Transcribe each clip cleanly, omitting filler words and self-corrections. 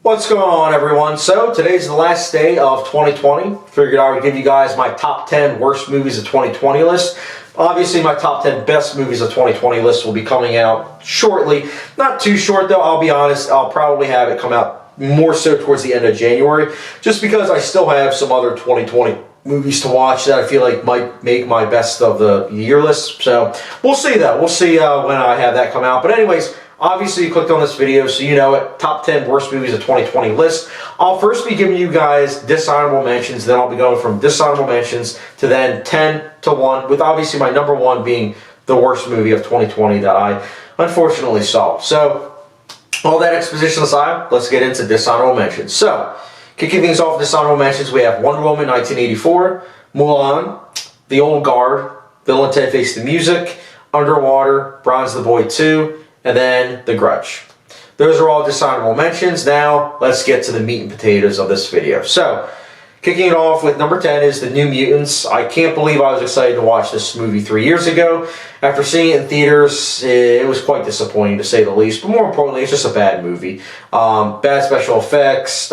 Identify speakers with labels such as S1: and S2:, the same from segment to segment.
S1: What's going on, everyone? So today's the last day of 2020. Figured I would give you guys my top 10 worst movies of 2020 list. Obviously, my top 10 best movies of 2020 list will be coming out shortly. Not too short, though. I'll be honest. I'll probably have it come out more so towards the end of January, just because I still have some other 2020 movies to watch that I feel like might make my best of the year list. So we'll see, though. We'll see when I have that come out. But anyways, obviously, you clicked on this video, so you know it. Top 10 worst movies of 2020 list. I'll first be giving you guys dishonorable mentions, then I'll be going from dishonorable mentions to then 10 to 1, with obviously my number 1 being the worst movie of 2020 that I unfortunately saw. So, all that exposition aside, let's get into dishonorable mentions. So, kicking things off with dishonorable mentions, we have Wonder Woman 1984, Mulan, The Old Guard, Bill and Ted Face the Music, Underwater, Bronze the Boy 2, and then The Grudge. Those are all dishonorable mentions. Now, let's get to the meat and potatoes of this video. So, kicking it off with number 10 is The New Mutants. I can't believe I was excited to watch this movie 3 years ago. After seeing it in theaters, it was quite disappointing to say the least. But more importantly, it's just a bad movie. Bad special effects,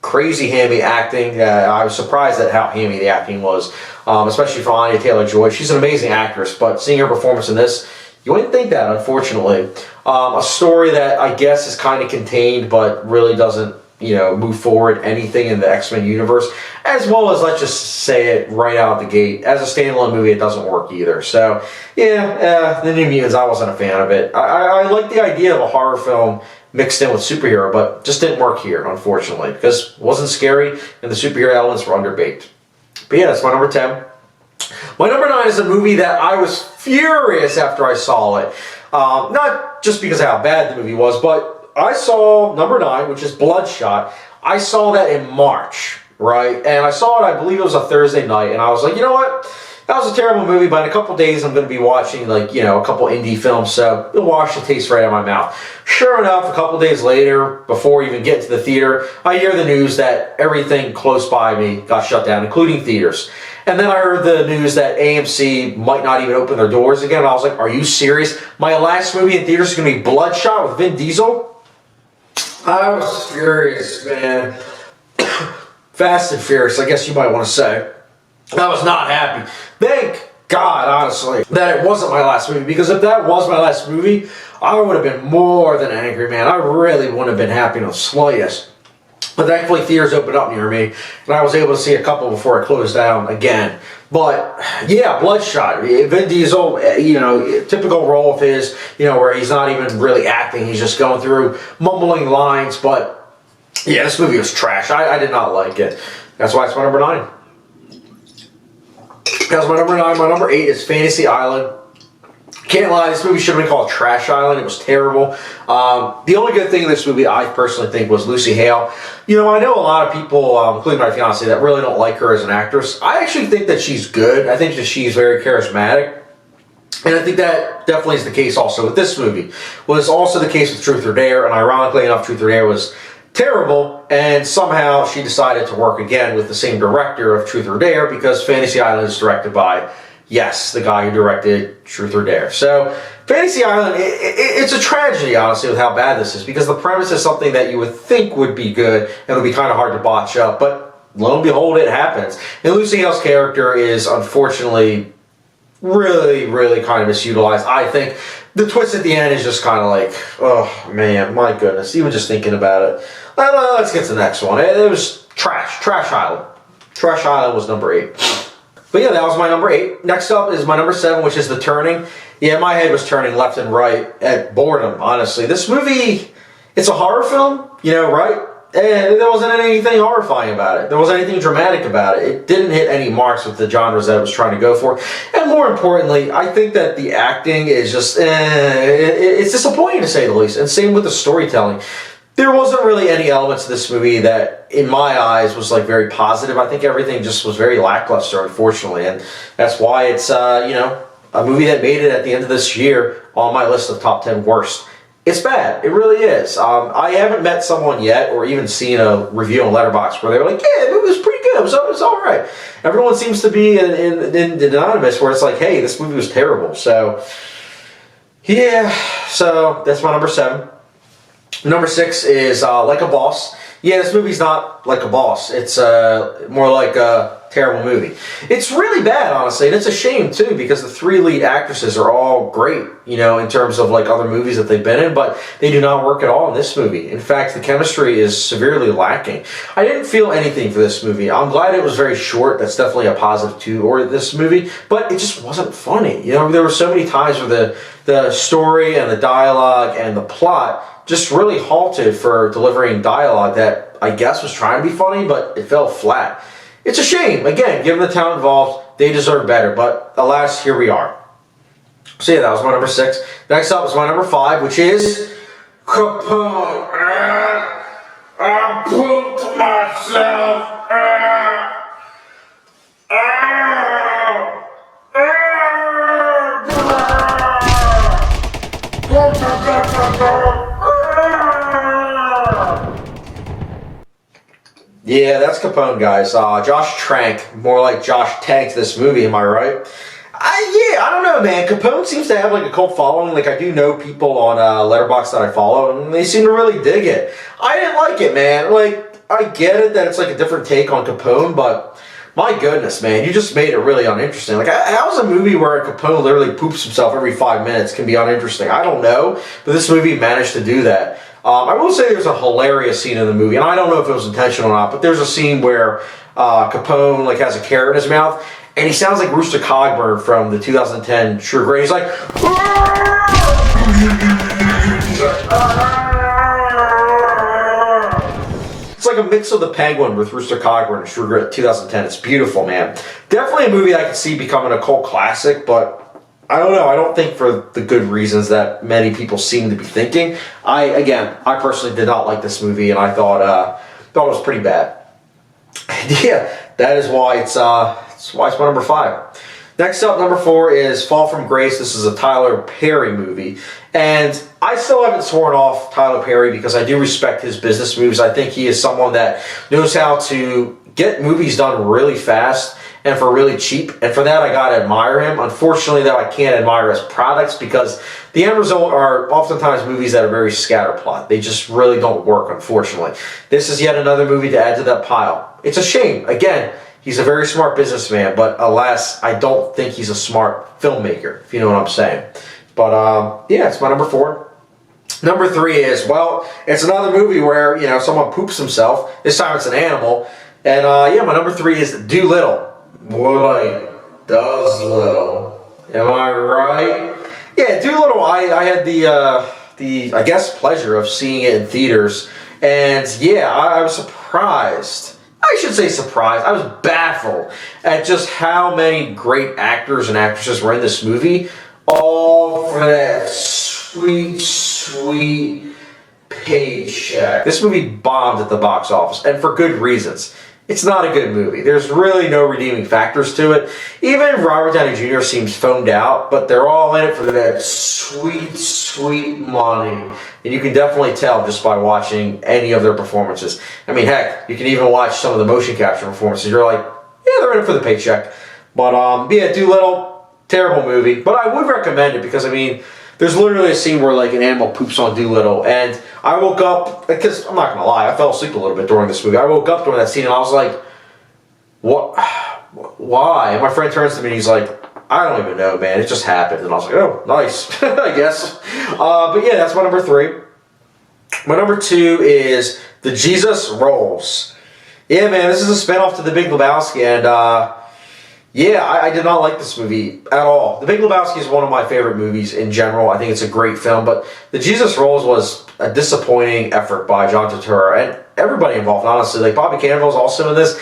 S1: crazy hammy acting. I was surprised at how hammy the acting was, especially for Anya Taylor-Joy. She's an amazing actress, but seeing her performance in this, you wouldn't think that, unfortunately. A story that I guess is kind of contained, but really doesn't, move forward anything in the X-Men universe. As well as, let's just say it right out the gate, as a standalone movie, it doesn't work either. So, yeah, The New Mutants, I wasn't a fan of it. I like the idea of a horror film mixed in with superhero, but just didn't work here, unfortunately, because it wasn't scary and the superhero elements were underbaked. But yeah, that's my number 10. My number 9 is a movie that I was furious after I saw it. Not just because of how bad the movie was, but I saw number 9, which is Bloodshot. I saw that in March, right? And I saw it, I believe it was a Thursday night, and I was like, you know what? That was a terrible movie, but in a couple days I'm going to be watching, a couple indie films, so it'll wash the taste right out of my mouth. Sure enough, a couple days later, before I even get to the theater, I hear the news that everything close by me got shut down, including theaters. And then I heard the news that AMC might not even open their doors again. And I was like, are you serious? My last movie in theaters is going to be Bloodshot with Vin Diesel? I was furious, man. Fast and furious, I guess you might want to say. I was not happy. Thank God, honestly, that it wasn't my last movie. Because if that was my last movie, I would have been more than angry, man. I really wouldn't have been happy in the slightest. But thankfully, theaters opened up near me, and I was able to see a couple before it closed down again. But, yeah, Bloodshot. Vin Diesel, typical role of his, where he's not even really acting. He's just going through mumbling lines. But, yeah, this movie was trash. I did not like it. That's why it's my number 9. That's my number 9. My number 8 is Fantasy Island. Can't lie, this movie should have been called Trash Island. It was terrible. The only good thing in this movie, I personally think, was Lucy Hale. I know a lot of people, including my fiance, that really don't like her as an actress. I actually think that she's good. I think that she's very charismatic. And I think that definitely is the case also with this movie. Was also the case with Truth or Dare, and ironically enough, Truth or Dare was terrible, and somehow she decided to work again with the same director of Truth or Dare, because Fantasy Island is directed by, yes, the guy who directed Truth or Dare. So, Fantasy Island, it's a tragedy, honestly, with how bad this is, because the premise is something that you would think would be good, and would be kind of hard to botch up, but lo and behold, it happens. And Lucy Hale's character is, unfortunately, really, really kind of misutilized. I think the twist at the end is just kind of like, oh, man, my goodness, even just thinking about it. Let's get to the next one. It was trash. Trash Island. Trash Island was number 8. But yeah, that was my number 8. Next up is my number 7, which is The Turning. Yeah, my head was turning left and right at boredom, honestly. This movie, it's a horror film, right? And there wasn't anything horrifying about it. There wasn't anything dramatic about it. It didn't hit any marks with the genres that it was trying to go for. And more importantly, I think that the acting is just, it's disappointing to say the least. And same with the storytelling. There wasn't really any elements of this movie that, in my eyes, was very positive. I think everything just was very lackluster, unfortunately. And that's why it's, a movie that made it at the end of this year on my list of top 10 worst. It's bad. It really is. I haven't met someone yet, or even seen a review on Letterboxd where they were like, yeah, the movie was pretty good. It was all right. Everyone seems to be in anonymous where it's like, hey, this movie was terrible. So, yeah. So, that's my number 7. Number 6 is Like a Boss. Yeah, this movie's not like a boss. It's more like a terrible movie. It's really bad, honestly, and it's a shame too because the 3 lead actresses are all great, you know, in terms of like other movies that they've been in, but they do not work at all in this movie. In fact, the chemistry is severely lacking. I didn't feel anything for this movie. I'm glad it was very short. That's definitely a positive too, this movie, but it just wasn't funny. You know, there were so many times where the story and the dialogue and the plot just really halted for delivering dialogue that I guess was trying to be funny, but it fell flat. It's a shame. Again, given the talent involved, they deserve better, but alas, here we are. So yeah, that was my number 6. Next up is my number 5, which is Capone. I pooped myself. Yeah, that's Capone, guys. Josh Trank, more like Josh tanked this movie, am I right? Yeah, I don't know, man. Capone seems to have like a cult following. Like I do know people on Letterboxd that I follow, and they seem to really dig it. I didn't like it, man. Like I get it that it's like a different take on Capone, but my goodness, man, you just made it really uninteresting. Like how's a movie where Capone literally poops himself every 5 minutes can be uninteresting? I don't know, but this movie managed to do that. I will say there's a hilarious scene in the movie, and I don't know if it was intentional or not, but there's a scene where Capone like has a carrot in his mouth, and he sounds like Rooster Cogburn from the 2010 True Grit. He's like, it's like a mix of the Penguin with Rooster Cogburn and True Grit 2010. It's beautiful, man. Definitely a movie I could see becoming a cult classic, but I don't know. I don't think for the good reasons that many people seem to be thinking. I personally did not like this movie, and I thought it was pretty bad. Yeah, that is why it's my number 5. Next up, number 4 is Fall from Grace. This is a Tyler Perry movie, and I still haven't sworn off Tyler Perry because I do respect his business moves. I think he is someone that knows how to get movies done really fast and for really cheap, and for that I gotta admire him. Unfortunately, though, I can't admire his products because the end result are oftentimes movies that are very scatterplot. They just really don't work, unfortunately. This is yet another movie to add to that pile. It's a shame. Again, he's a very smart businessman, but alas, I don't think he's a smart filmmaker, if you know what I'm saying. But yeah, it's my number 4. Number 3 is, well, it's another movie where, you know, someone poops himself. This time it's an animal. And yeah, my number 3 is Dolittle. Boy, does little. Am I right? Yeah, Dolittle. I had the I guess pleasure of seeing it in theaters, and yeah, I was surprised. I should say surprised. I was baffled at just how many great actors and actresses were in this movie, all for that sweet, sweet paycheck. This movie bombed at the box office, and for good reasons. It's not a good movie. There's really no redeeming factors to it. Even Robert Downey Jr. seems phoned out, but they're all in it for that sweet, sweet money. And you can definitely tell just by watching any of their performances. I mean, heck, you can even watch some of the motion capture performances. You're like, yeah, they're in it for the paycheck. But yeah, Dolittle, terrible movie. But I would recommend it because, I mean, there's literally a scene where like an animal poops on Dolittle, and I woke up, because I'm not going to lie, I fell asleep a little bit during this movie. I woke up during that scene and I was like, what? Why? And my friend turns to me and he's like, I don't even know, man. It just happened. And I was like, oh, nice, I guess. But yeah, that's my number 3. My number 2 is The Jesus Rolls. Yeah, man, this is a spinoff to The Big Lebowski, and yeah, I did not like this movie at all. The Big Lebowski is one of my favorite movies in general. I think it's a great film, but The Jesus Rolls was a disappointing effort by John Turturro and everybody involved, honestly. Like, Bobby Cannavale is also in this.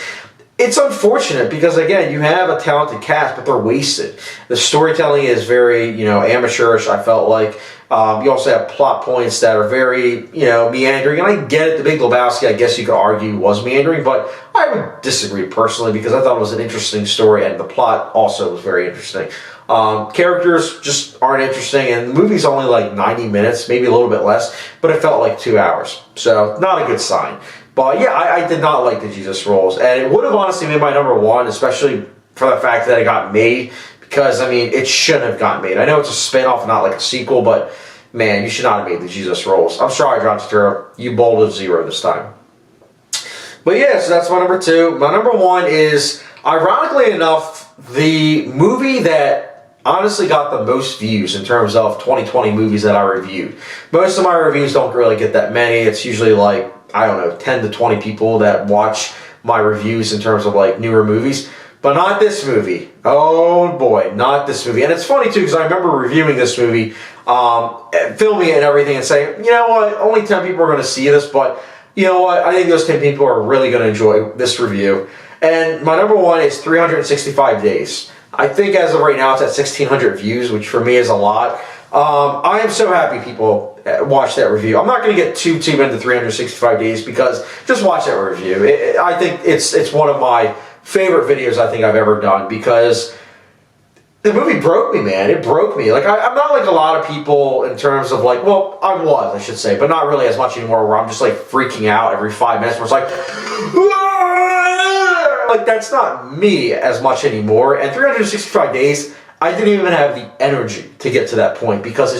S1: It's unfortunate because, again, you have a talented cast, but they're wasted. The storytelling is very, you know, amateurish, I felt like. You also have plot points that are very, you know, meandering. And I get it, The Big Lebowski, I guess you could argue, was meandering, but I would disagree personally because I thought it was an interesting story and the plot also was very interesting. Characters just aren't interesting, and the movie's only like 90 minutes, maybe a little bit less, but it felt like 2 hours. So, not a good sign. But yeah, I did not like The Jesus Rolls, and it would have honestly been my number 1, especially for the fact that it got made, because, I mean, it shouldn't have gotten made. I know it's a spin-off, not like a sequel, but man, you should not have made the Jesus rolls. I'm sorry, John Turturro, you bowled a 0 this time. But yeah, so that's my number 2. My number 1 is, ironically enough, the movie that honestly got the most views in terms of 2020 movies that I reviewed. Most of my reviews don't really get that many. It's usually like, I don't know, 10 to 20 people that watch my reviews in terms of like newer movies. But not this movie. Oh boy, not this movie. And it's funny too, because I remember reviewing this movie, filming it and everything, and saying, you know what, only 10 people are going to see this, but you know what, I think those 10 people are really going to enjoy this review. And my number 1 is 365 Days. I think as of right now, it's at 1,600 views, which for me is a lot. I am so happy people watched that review. I'm not going to get too into 365 Days, because just watch that review. I think it's one of my favorite videos I think I've ever done, because the movie broke me, man. It broke me. Like, I'm not like a lot of people in terms of like, well, I should say, but not really as much anymore, where I'm just like freaking out every 5 minutes, where it's like, like, that's not me as much anymore. And 365 Days, I didn't even have the energy to get to that point, because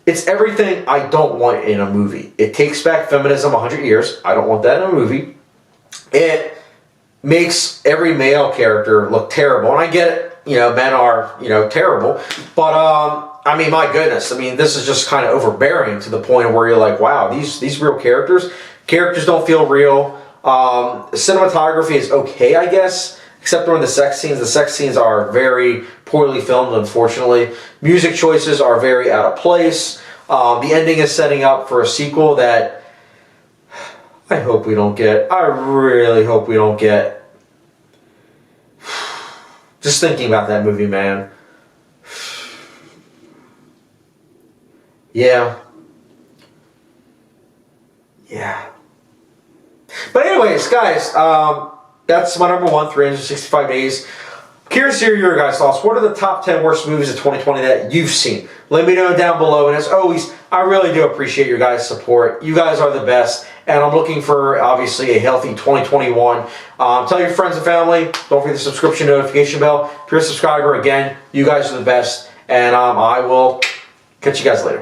S1: it's everything I don't want in a movie. It takes back feminism 100 years. I don't want that in a movie. It makes every male character look terrible. And I get it. You know, men are, terrible. But, I mean, my goodness. I mean, this is just kind of overbearing to the point where you're like, wow, these real characters don't feel real. Cinematography is okay, I guess, except during the sex scenes. The sex scenes are very poorly filmed, unfortunately. Music choices are very out of place. The ending is setting up for a sequel that I hope we don't get. I really hope we don't get. Just thinking about that movie, man. Yeah. But anyways, guys, that's my number 1, 365 Days. Curious to hear your guys' thoughts. What are the top 10 worst movies of 2020 that you've seen? Let me know down below. And as always, I really do appreciate your guys' support. You guys are the best. And I'm looking for, obviously, a healthy 2021. Tell your friends and family. Don't forget the subscription notification bell. If you're a subscriber, again, you guys are the best. And I will catch you guys later.